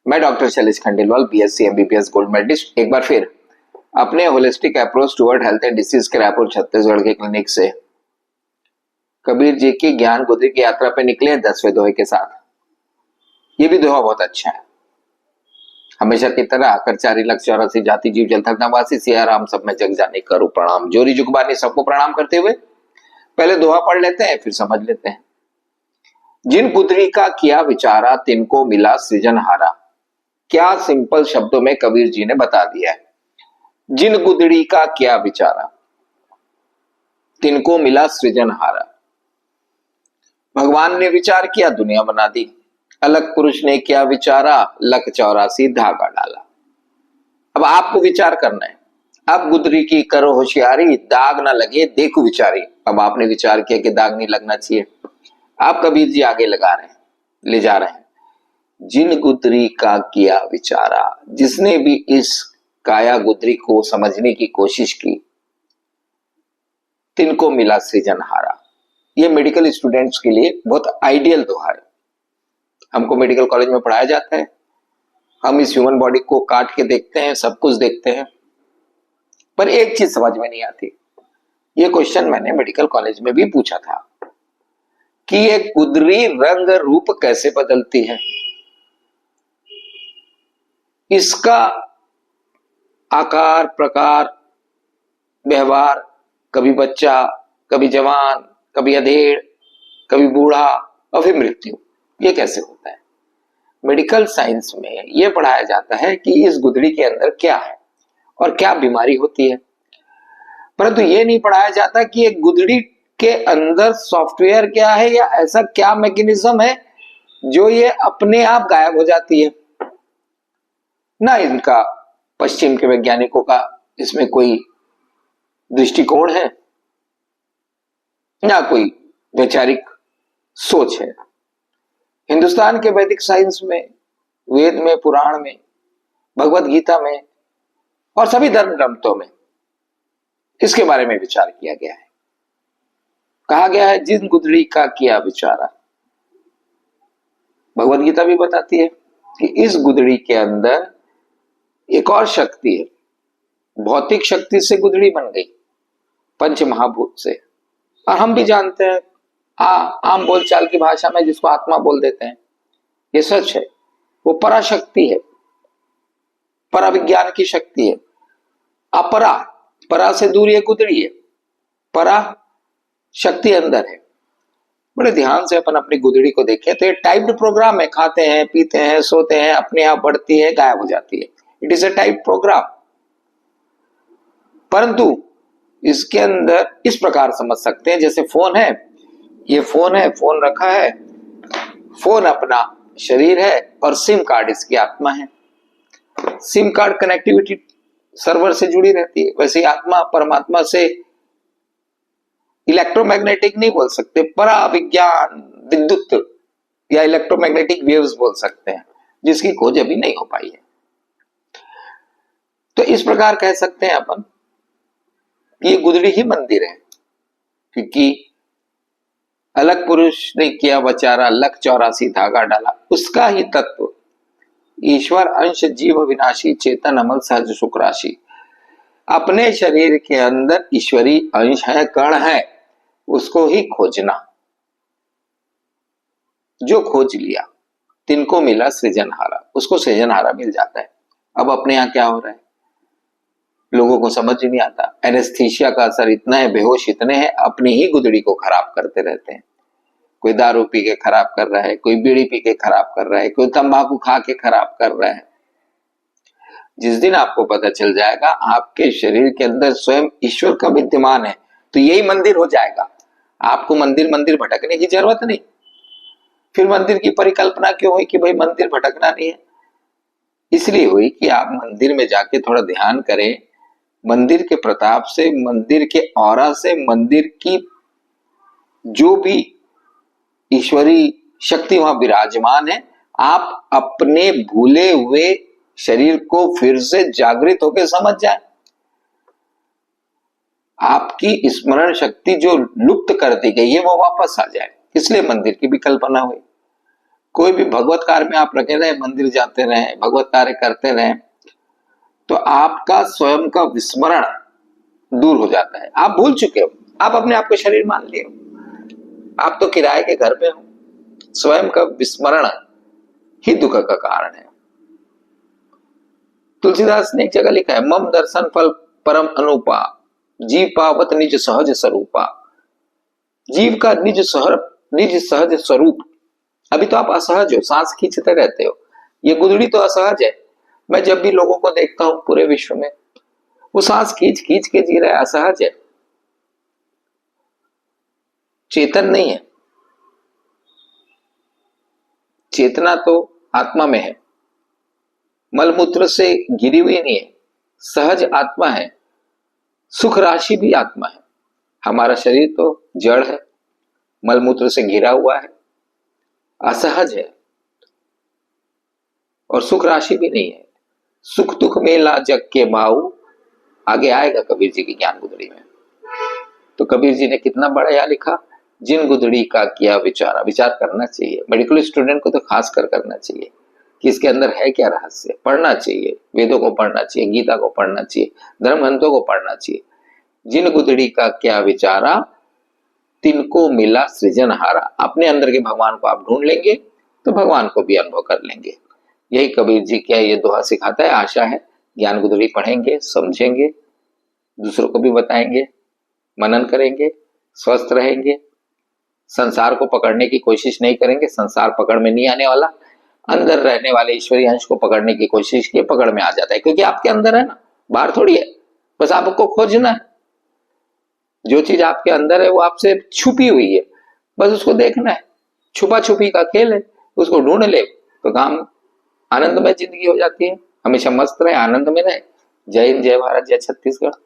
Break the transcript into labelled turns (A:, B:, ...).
A: मैं doctor Shailesh Khandelwal, BSc MBBS gold medalist, एक बार फिर अपने holistic approach toward health and disease के रायपुर छत्तीसगढ़ के क्लिनिक से कबीर जी की ज्ञान गुदरी की यात्रा पे निकले 10वें दोहे के साथ। ये भी दोहा बहुत अच्छा है। हमेशा की तरह आकर 4,84,000 जाति जीव जल नवासी सिया राम सब में जग जाने करो प्रणाम। जोरी जुगबानी सबको प्रणाम करते हुए पहले दोहा पढ़ लेते हैं, फिर समझ लेते हैं। जिन गुदरी का किया विचारा तिनको मिला सृजनहारा। क्या सिंपल शब्दों में कबीर जी ने बता दिया है। जिन गुदड़ी का किया विचारा तिनको मिला सृजनहारा। भगवान ने विचार किया, दुनिया बना दी। अलग पुरुष ने किया विचारा, लक 84 धागा डाला। अब आपको विचार करना है। अब गुदरी की करो होशियारी, दाग ना लगे देखो विचारी। अब आपने विचार किया कि दाग नहीं लगना चाहिए। आप कबीर जी आगे लगा रहे हैं, ले जा रहे हैं। जिन गुदरी का किया विचारा, जिसने भी इस काया गुदरी को समझने की कोशिश की, तिनको मिला सृजनहारा। ये मेडिकल स्टूडेंट्स के लिए बहुत आइडियल दोहा है। हमको मेडिकल कॉलेज में पढ़ाया जाता है, हम इस ह्यूमन बॉडी को काट के देखते हैं, सब कुछ देखते हैं, पर एक चीज समझ में नहीं आती। ये क्वेश्चन मैंने मेडिकल कॉलेज में भी पूछा था कि ये गुदरी रंग रूप कैसे बदलती है, इसका आकार प्रकार व्यवहार, कभी बच्चा, कभी जवान, कभी अधेड़, कभी बूढ़ा और फिर मृत्यु, ये कैसे होता है। मेडिकल साइंस में यह पढ़ाया जाता है कि इस गुदड़ी के अंदर क्या है और क्या बीमारी होती है, परंतु यह नहीं पढ़ाया जाता कि एक गुदड़ी के अंदर सॉफ्टवेयर क्या है या ऐसा क्या मैकेनिज्म है जो ये अपने आप गायब हो जाती है। ना इनका पश्चिम के वैज्ञानिकों का इसमें कोई दृष्टिकोण है, ना कोई वैचारिक सोच है। हिंदुस्तान के वैदिक साइंस में, वेद में, पुराण में, भगवत गीता में और सभी धर्म ग्रंथों में इसके बारे में विचार किया गया है। कहा गया है जिन गुदड़ी का किया विचारा। भगवत गीता भी बताती है कि इस गुदड़ी के अंदर एक और शक्ति है। भौतिक शक्ति से गुदड़ी बन गई, पंच महाभूत से, और हम भी जानते हैं आम बोलचाल की भाषा में जिसको आत्मा बोल देते हैं, ये सच है। वो पराशक्ति है, पराविज्ञान की शक्ति है। अपरा, परा से दूर ये गुदड़ी है, परा शक्ति अंदर है। बड़े ध्यान से अपन अपनी गुदड़ी को देखें तो ये टाइप्ड प्रोग्राम है। खाते हैं, पीते हैं, सोते हैं, अपने आप बढ़ती है, गायब हो जाती है। It is a type program. परंतु इसके अंदर इस प्रकार समझ सकते हैं, जैसे फोन है, ये फोन है, फोन रखा है, फोन अपना शरीर है और सिम कार्ड इसकी आत्मा है। सिम कार्ड कनेक्टिविटी सर्वर से जुड़ी रहती है, वैसे आत्मा परमात्मा से इलेक्ट्रोमैग्नेटिक नहीं बोल सकते, पराविज्ञान विद्युत या इलेक्ट्रोमैग्नेटिक वेव्स बोल सकते हैं, जिसकी खोज अभी नहीं हो पाई है। तो इस प्रकार कह सकते हैं अपन, ये गुदड़ी ही मंदिर है, क्योंकि अलग पुरुष ने किया विचारा, लक 84 धागा डाला। उसका ही तत्व ईश्वर अंश जीव विनाशी चेतन अमल सहज सुख राशि। अपने शरीर के अंदर ईश्वरी अंश है, कण है, उसको ही खोजना। जो खोज लिया तिनको मिला सृजनहारा, उसको सृजनहारा मिल जाता है। अब अपने यहाँ क्या हो रहा है लोगों को समझ ही नहीं आता। एनेस्थीसिया का असर इतना है, बेहोश इतने हैं, अपनी ही गुदड़ी को खराब करते रहते हैं। कोई दारू पी के खराब कर रहा है, कोई बीड़ी पी के खराब कर रहा है, कोई तंबाकू खा के खराब कर रहा है। जिस दिन आपको पता चल जाएगा आपके शरीर के अंदर स्वयं ईश्वर का विद्यमान है, तो यही मंदिर हो जाएगा। आपको मंदिर मंदिर भटकने की जरूरत नहीं। फिर मंदिर की परिकल्पना क्यों हुई कि भाई मंदिर भटकना नहीं है? इसलिए हुई कि आप मंदिर में जाके थोड़ा ध्यान करें, मंदिर के प्रताप से, मंदिर के ऑरा से, मंदिर की जो भी ईश्वरी शक्ति वहां विराजमान है, आप अपने भूले हुए शरीर को फिर से जागृत होकर समझ जाए। आपकी स्मरण शक्ति जो लुप्त कर दी गई है वो वापस आ जाए, इसलिए मंदिर की भी कल्पना हुई। कोई भी भगवत कार्य में आप लगे रहे, मंदिर जाते रहे, भगवत कार्य करते रहे, तो आपका स्वयं का विस्मरण दूर हो जाता है। आप भूल चुके हो, आप अपने आप को शरीर मान लिए हो, आप तो किराए के घर पे हो। स्वयं का विस्मरण ही दुख का कारण है। तुलसीदास ने एक जगह लिखा है, मम दर्शन फल परम अनुपा, जीव पावत निज सहज स्वरूपा। जीव का निज सहज स्वरूप। अभी तो आप असहज हो, सांस खींचते रहते हो, ये गुदड़ी तो असहज है। मैं जब भी लोगों को देखता हूं पूरे विश्व में, वो सांस खींच खींच के जी रहे, असहज है, चेतन नहीं है। चेतना तो आत्मा में है, मलमूत्र से घिरी हुई नहीं है, सहज आत्मा है, सुख राशि भी आत्मा है। हमारा शरीर तो जड़ है, मलमूत्र से घिरा हुआ है, असहज है और सुख राशि भी नहीं है। सुख दुख मेला जग के माऊ, आगे आएगा कबीर जी की ज्ञान गुदड़ी में। तो कबीर जी ने कितना बड़ा यह लिखा, जिन गुदड़ी का किया विचारा। विचार करना चाहिए, मेडिकल स्टूडेंट को तो खास कर करना चाहिए कि इसके अंदर है क्या रहस्य। पढ़ना चाहिए, वेदों को पढ़ना चाहिए, गीता को पढ़ना चाहिए, धर्म ग्रंथों को पढ़ना चाहिए। जिन गुदड़ी का क्या विचारा, तिनको मिला सृजनहारा। अपने अंदर के भगवान को आप ढूंढ लेंगे तो भगवान को भी अनुभव कर लेंगे। यही कबीर जी क्या ये दोहा सिखाता है। आशा है ज्ञान गुदड़ी पढ़ेंगे, समझेंगे, दूसरों को भी बताएंगे, मनन करेंगे, स्वस्थ रहेंगे, संसार को पकड़ने की कोशिश नहीं करेंगे, संसार पकड़ में नहीं आने वाला। अंदर रहने वाले ईश्वरीय अंश को पकड़ने की कोशिश की, पकड़ में आ जाता है, क्योंकि आपके अंदर है ना, बाहर थोड़ी है। बस आपको खोजना है, जो चीज आपके अंदर है वो आपसे छुपी हुई है, बस उसको देखना है। छुपा छुपी का खेल है, उसको ढूंढ ले तो काम आनंदमय जिंदगी हो जाती है। हमेशा मस्त रहे, आनंद में रहे। जय हिंद, जय भारत, जय छत्तीसगढ़।